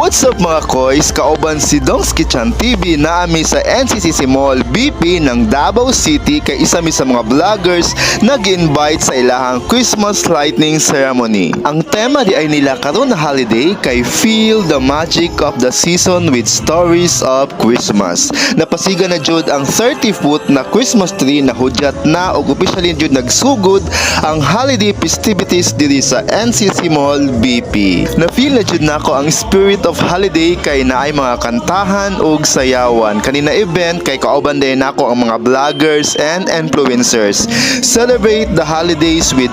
What's up mga koys? Kauban si Dongs Kitchen TV na ami sa NCCC Mall BP ng Davao City kay isa mi sa mga vloggers nag-invite sa ilahang Christmas lighting ceremony. Ang tema di ay nila karon na holiday kay Feel the Magic of the Season with Stories of Christmas. Napasiga na jud ang 30-foot na Christmas tree na hudyat na og officially jud nagsugod ang holiday festivities diri sa NCCC Mall BP. Na-feel na jud nako ang spirit of holiday kay naay mga kantahan ug sayawan. Kanina event kay kauban din nako ang mga vloggers and influencers. Celebrate the holidays with